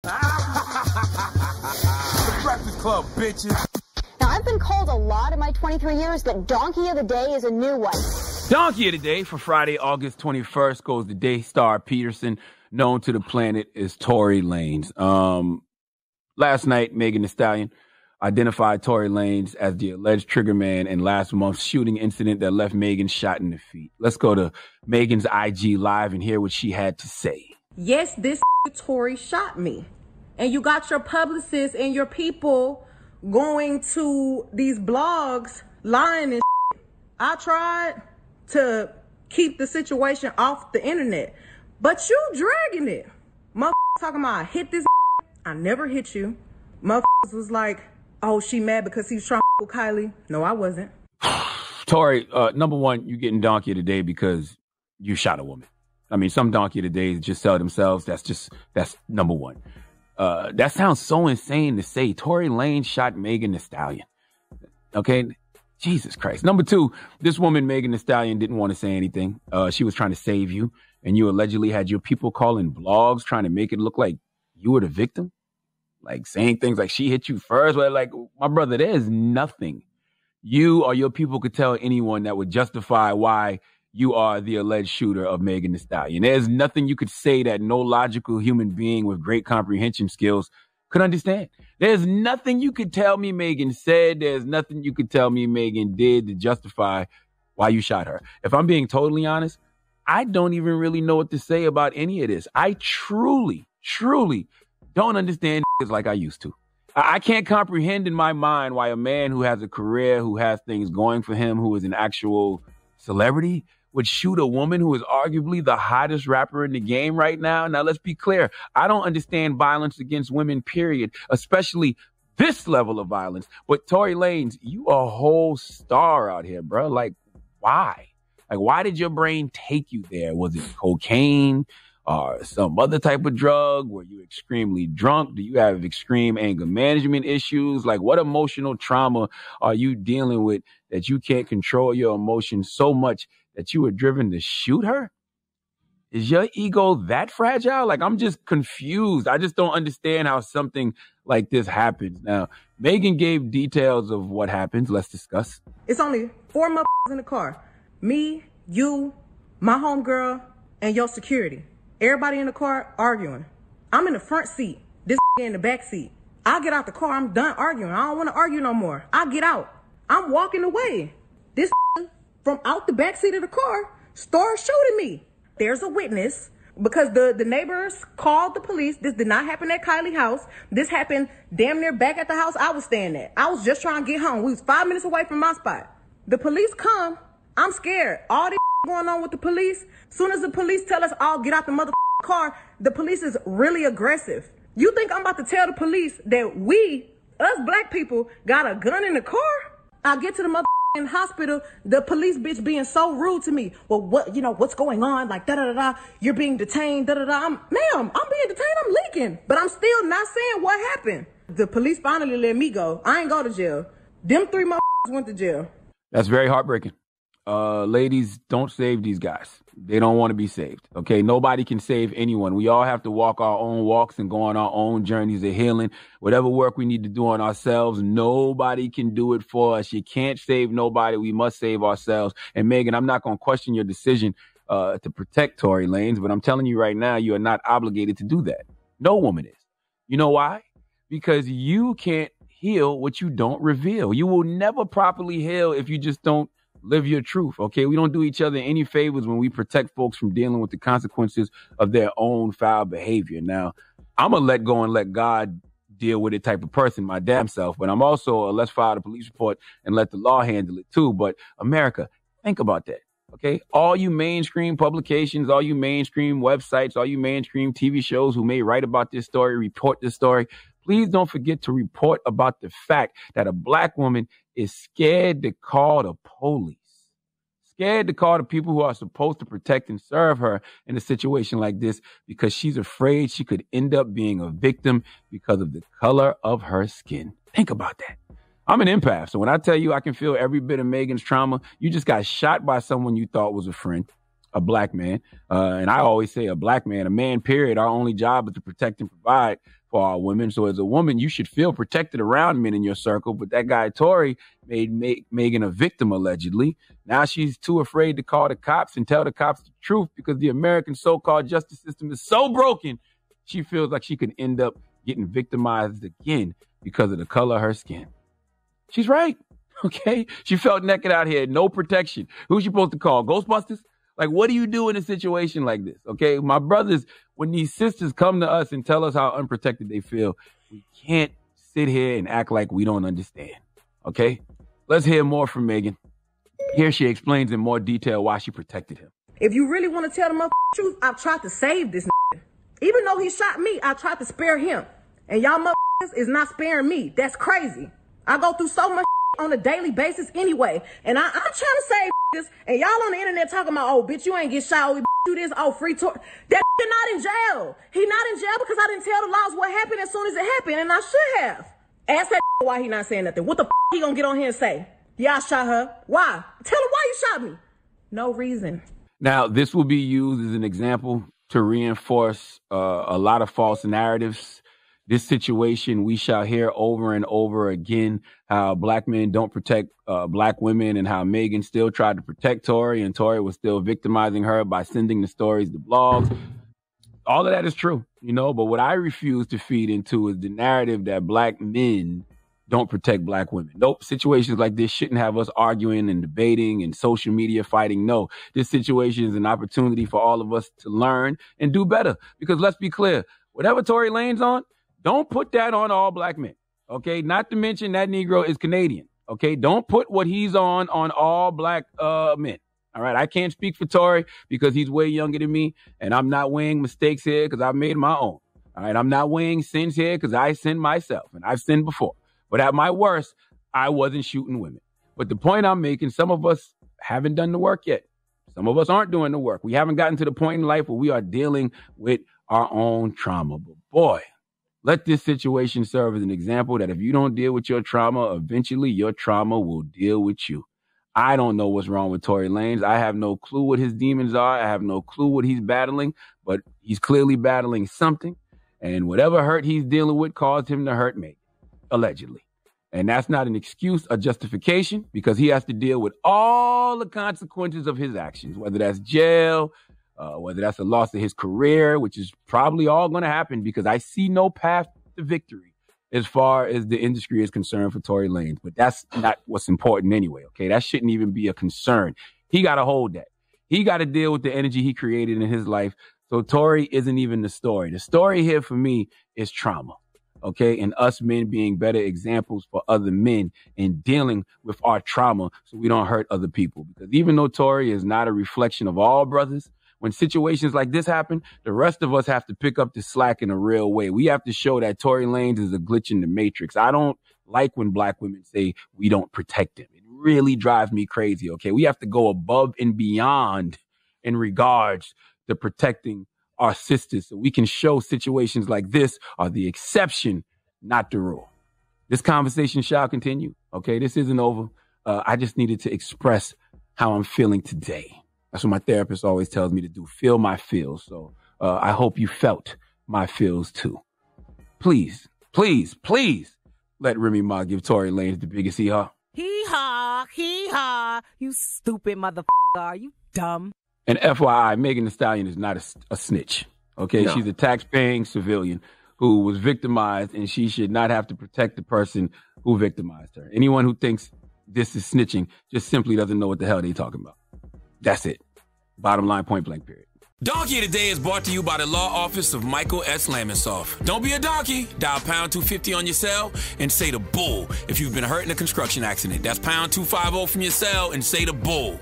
The Breakfast Club, bitches. Now, I've been called a lot in my 23 years, but Donkey of the Day is a new one. Donkey of the Day for Friday, August 21st goes to Daystar Peterson, known to the planet as Tory Lanez. Last night, Megan Thee Stallion identified Tory Lanez as the alleged trigger man in last month's shooting incident that left Megan shot in the feet. Let's go to Megan's IG Live and hear what she had to say. Yes, this Tory shot me. And you got your publicists and your people going to these blogs lying and I tried to keep the situation off the internet, but you dragging it. Motherfuckers talking about I hit this. I never hit you. Motherfuckers was like, oh, she mad because he was trying to Kylie. No, I wasn't. Tory, number one, you getting Donkey of the Day because you shot a woman. I mean, some Donkey of the Days just sell themselves. That's number one. That sounds so insane to say. Tory Lanez shot Megan Thee Stallion. Okay? Jesus Christ. Number two, this woman, Megan Thee Stallion, didn't want to say anything. She was trying to save you, and you allegedly had your people calling blogs trying to make it look like you were the victim. Like saying things like she hit you first. Well, like, my brother, there's nothing you or your people could tell anyone that would justify why you are the alleged shooter of Megan Thee Stallion. There's nothing you could say that no logical human being with great comprehension skills could understand. There's nothing you could tell me Megan said. There's nothing you could tell me Megan did to justify why you shot her. If I'm being totally honest, I don't even really know what to say about any of this. I truly don't understand like I used to. I can't comprehend in my mind why a man who has a career, who has things going for him, who is an actual celebrity, would shoot a woman who is arguably the hottest rapper in the game right now. Now, let's be clear. I don't understand violence against women, period, especially this level of violence. But Tory Lanez, you a whole star out here, bro. Like, why? Like, why did your brain take you there? Was it cocaine or some other type of drug? Were you extremely drunk? Do you have extreme anger management issues? Like, what emotional trauma are you dealing with that you can't control your emotions so much that you were driven to shoot her? Is your ego that fragile? Like, I'm just confused. I just don't understand how something like this happens. Now, Megan gave details of what happens. Let's discuss. It's only 4 motherfuckers in the car. Me, you, my homegirl, and your security. Everybody in the car arguing. I'm in the front seat. This in the back seat. I get out the car. I'm done arguing. I don't want to argue no more. I get out. I'm walking away. This from out the back seat of the car starts shooting me. There's a witness because the neighbors called the police. This did not happen at Kylie's house. This happened damn near back at the house I was staying at. I was just trying to get home. We was 5 minutes away from my spot. The police come. I'm scared. All this going on with the police. Soon as the police tell us all get out the mother car, the police is really aggressive. You think I'm about to tell the police that we, us black people, got a gun in the car? I get to the mother hospital, the police bitch being so rude to me. Well, what's going on? Like, da-da-da-da, you're being detained, da-da-da. Ma'am, I'm being detained, I'm leaking. But I'm still not saying what happened. The police finally let me go. I ain't go to jail. Them 3 motherfuckers went to jail. That's very heartbreaking. Ladies, don't save these guys. They don't want to be saved. Okay. Nobody can save anyone. We all have to walk our own walks and go on our own journeys of healing. Whatever work we need to do on ourselves, nobody can do it for us. You can't save nobody. We must save ourselves. And Megan, I'm not going to question your decision to protect Tory Lanez, but I'm telling you right now, you are not obligated to do that. No woman is. You know why? Because you can't heal what you don't reveal. You will never properly heal if you just don't live your truth, okay? We don't do each other any favors when we protect folks from dealing with the consequences of their own foul behavior. Now, I'm a let go and let God deal with it type of person, my damn self, but I'm also a let's file a police report and let the law handle it too. But America, think about that, okay? All you mainstream publications, all you mainstream websites, all you mainstream TV shows who may write about this story, report this story, please don't forget to report about the fact that a black woman is scared to call the police, scared to call the people who are supposed to protect and serve her in a situation like this because she's afraid she could end up being a victim because of the color of her skin. Think about that. I'm an empath, so when I tell you I can feel every bit of Megan's trauma, you just got shot by someone you thought was a friend, a black man. And I always say a black man, a man, period. Our only job is to protect and provide. for our women. So as a woman, you should feel protected around men in your circle. But that guy, Tory, made Megan a victim, allegedly. Now she's too afraid to call the cops and tell the cops the truth because the American so-called justice system is so broken. She feels like she could end up getting victimized again because of the color of her skin. She's right. Okay. She felt naked out here, no protection. Who's she supposed to call? Ghostbusters? Like, what do you do in a situation like this? Okay. My brothers, when these sisters come to us and tell us how unprotected they feel, we can't sit here and act like we don't understand. Okay. Let's hear more from Megan. Here she explains in more detail why she protected him. If you really want to tell the truth, I've tried to save this. Even though he shot me, I tried to spare him. And y'all is not sparing me. That's crazy. I go through so much on a daily basis anyway. And I'm trying to save this. And y'all on the internet talking about, oh, bitch, you ain't get shot. Oh, do this. Oh, free tour. That not in jail. He not in jail because I didn't tell the laws what happened as soon as it happened. And I should have. Ask that why he not saying nothing. What the he gonna get on here and say? Yeah, I shot her. Why? Tell him why you shot me. No reason. Now, this will be used as an example to reinforce a lot of false narratives. This situation, we shall hear over and over again how black men don't protect black women and how Megan still tried to protect Tory and Tory was still victimizing her by sending the stories to blogs. All of that is true, you know, but what I refuse to feed into is the narrative that black men don't protect black women. Nope. Situations like this shouldn't have us arguing and debating and social media fighting. No, this situation is an opportunity for all of us to learn and do better. Because let's be clear, whatever Tory Lanez on, don't put that on all black men. Okay. Not to mention that Negro is Canadian. Okay. Don't put what he's on all black men. All right. I can't speak for Tory because he's way younger than me and I'm not weighing mistakes here because I've made my own. All right. I'm not weighing sins here because I sinned myself and I've sinned before. But at my worst, I wasn't shooting women. But the point I'm making, some of us haven't done the work yet. Some of us aren't doing the work. We haven't gotten to the point in life where we are dealing with our own trauma. But boy, let this situation serve as an example that if you don't deal with your trauma, eventually your trauma will deal with you. I don't know what's wrong with Tory Lanez. I have no clue what his demons are. I have no clue what he's battling, but he's clearly battling something. And whatever hurt he's dealing with caused him to hurt me. Allegedly. And that's not an excuse or justification because he has to deal with all the consequences of his actions, whether that's jail, whether that's a loss of his career, which is probably all going to happen because I see no path to victory as far as the industry is concerned for Tory Lanez. But that's not what's important anyway, okay? That shouldn't even be a concern. He got to hold that. He got to deal with the energy he created in his life. So Tory isn't even the story. The story here for me is trauma. Okay, and us men being better examples for other men in dealing with our trauma so we don't hurt other people. Because even though Tory is not a reflection of all brothers, when situations like this happen, the rest of us have to pick up the slack in a real way. We have to show that Tory Lanez is a glitch in the matrix. I don't like when black women say we don't protect him. It really drives me crazy, okay? We have to go above and beyond in regards to protecting our sisters so we can show situations like this are the exception, not the rule. This conversation shall continue. Okay, this isn't over. I just needed to express how I'm feeling today. That's what my therapist always tells me to do. Feel my feels. So I hope you felt my feels too. Please, please, please let Remy Ma give Tory Lanez the biggest hee-haw. Hee-haw, hee-haw. You stupid motherfucker. Are you dumb? And FYI, Megan Thee Stallion is not a snitch, okay? No. She's a tax-paying civilian who was victimized, and she should not have to protect the person who victimized her. Anyone who thinks this is snitching just simply doesn't know what the hell they're talking about. That's it. Bottom line, point blank, period. Donkey of the Day is brought to you by the law office of Michael S. Lamonsoff. Don't be a donkey. Dial pound 250 on your cell and say the bull if you've been hurt in a construction accident. That's pound 250 from your cell and say the bull.